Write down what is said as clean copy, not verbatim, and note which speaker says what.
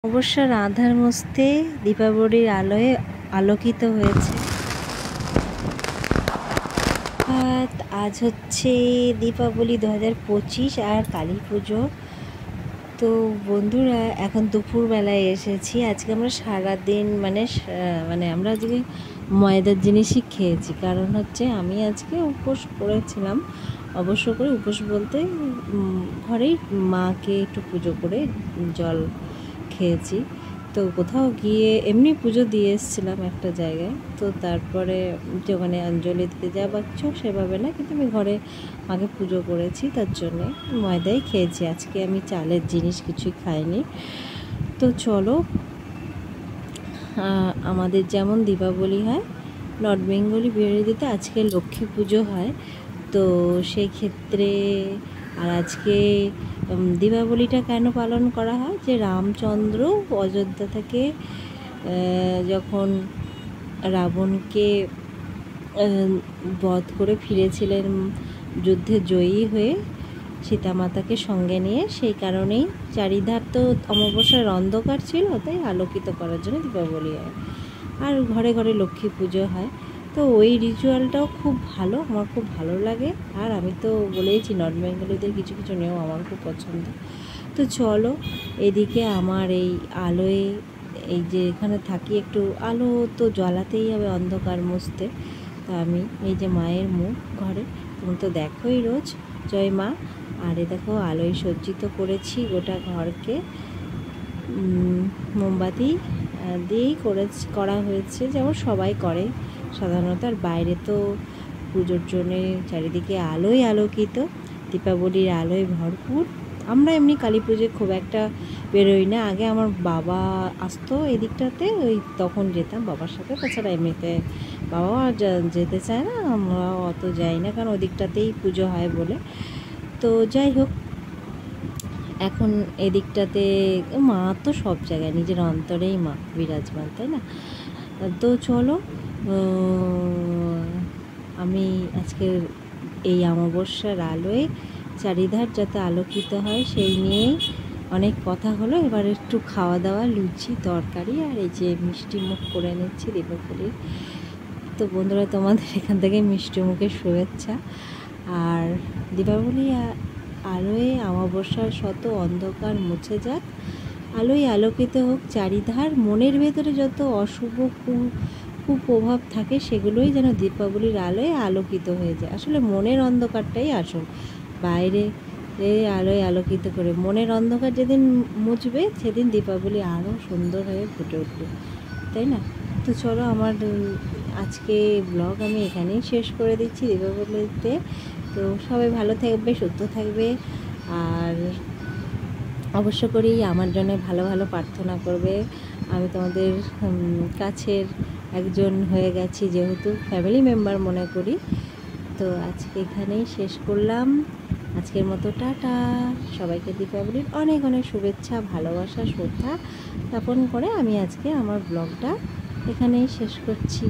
Speaker 1: অবশ্য আঁধার মস্তে দীপাবলির আলোয় আলোকিত হয়েছে। আজ হচ্ছে দীপাবলি 2025 আর কালী পুজো। তো বন্ধুরা, এখন দুপুরবেলায় এসেছি। আজকে আমরা সারাদিন মানে আমরা আজকে ময়দার জিনিসই খেয়েছি। কারণ হচ্ছে আমি আজকে উপোস করেছিলাম। অবশ্য করে উপোস বলতে ঘরেই মাকে একটু পুজো করে জল খেয়েছি। তো কোথাও গিয়ে এমনি পুজো দিয়ে এসেছিলাম একটা জায়গায়। তো তারপরে যে ওখানে অঞ্জলি দিতে যা পাচ্ছ সেভাবে না, কিন্তু আমি ঘরে মাকে পুজো করেছি, তার জন্যে ময়দাই খেয়েছি। আজকে আমি চালের জিনিস কিছুই খাইনি। তো চলো, আমাদের যেমন দীপাবলি হয় নর্থ বেঙ্গলি বিহারিতে, আজকে লক্ষ্মী পুজো হয়। তো সেই ক্ষেত্রে আর আজকে দীপাবলিটা কেন পালন করা হয়, যে রামচন্দ্র অযোধ্যা থেকে যখন রাবণকে বধ করে ফিরেছিলেন যুদ্ধে জয়ী হয়ে সীতামাতাকে সঙ্গে নিয়ে, সেই কারণেই চারিধার তো অমাবস্যার অন্ধকার ছিল, তাই আলোকিত করার জন্য দীপাবলি হয়। আর ঘরে ঘরে লক্ষ্মী পুজো হয়। তো ওই রিচুয়ালটাও খুব ভালো, আমার খুব ভালো লাগে। আর আমি তো বলেইছি নর্থ বেঙ্গলিদের কিছু কিছু নিয়ম আমার খুব পছন্দ। তো চলো, এদিকে আমার এই আলোয়, এই যে এখানে থাকি একটু আলো তো জ্বালাতেই হবে অন্ধকার মুছতে। তো আমি এই যে মায়ের মুখ ঘরে, তুমি তো দেখোই রোজ, জয় মা। আর এ দেখো আলোয় সজ্জিত করেছি গোটা ঘরকে, মোমবাতি দিয়েই করা হয়েছে, যেমন সবাই করে সাধারণত। আর বাইরে তো পুজোর জন্যে চারিদিকে আলোয় আলোকিত, দীপাবলির আলোয় ভরপুর। আমরা এমনি কালী পুজোয় খুব একটা বেরোই না। আগে আমার বাবা আসতো এদিকটাতে, ওই তখন যেতাম বাবার সাথে। তাছাড়া এমনিতে বাবাও আর যেতে চায় না, আমরাও অত যাই না, কারণ ওদিকটাতেই পুজো হয় বলে। তো যাই হোক, এখন এদিকটাতে মা তো সব জায়গায়, নিজের অন্তরেই মা বিরাজমান, তাই না? তো চলো, আমি আজকে এই অমাবস্যার আলোয় চারিধার যাতে আলোকিত হয় সেই নিয়েই অনেক কথা হলো। এবার একটু খাওয়া দাওয়া, লুচি তরকারি আর এই যে মিষ্টি মুখ করে নিচ্ছি দীপাবলির। তো বন্ধুরা, তোমাদের এখান থেকে মিষ্টি মুখের শুভেচ্ছা। আর দীপাবলি আলোয় অমাবস্যার শত অন্ধকার মুছে যাক, আলোয় আলোকিত হোক চারিধার। মনের ভেতরে যত অশুভ কুপ্রভাব থাকে সেগুলোই যেন দীপাবলির আলোয় আলোকিত হয়ে যায়। আসলে মনের অন্ধকারটাই আসল, বাইরে আলোয় আলোকিত করে মনের অন্ধকার যেদিন মুছবে সেদিন দীপাবলি আরও সুন্দর হয়ে ফুটে উঠবে, তাই না? তো চলো, আমার আজকে ব্লগ আমি এখানেই শেষ করে দিচ্ছি দীপাবলিতে। তো সবাই ভালো থাকবে, সুস্থ থাকবে। আর অবশ্য করেই আমার জন্য ভালো ভালো প্রার্থনা করবে। আমি তোমাদের কাছের একজন হয়ে গেছি, যেহেতু ফ্যামিলি মেম্বার মনে করি। তো আজকে এখানেই শেষ করলাম। আজকের মতো টাটা। সবাইকে দীপাবলির অনেক অনেক শুভেচ্ছা, ভালোবাসা, শ্রদ্ধা জ্ঞাপন করে আমি আজকে আমার ব্লগটা এখানেই শেষ করছি।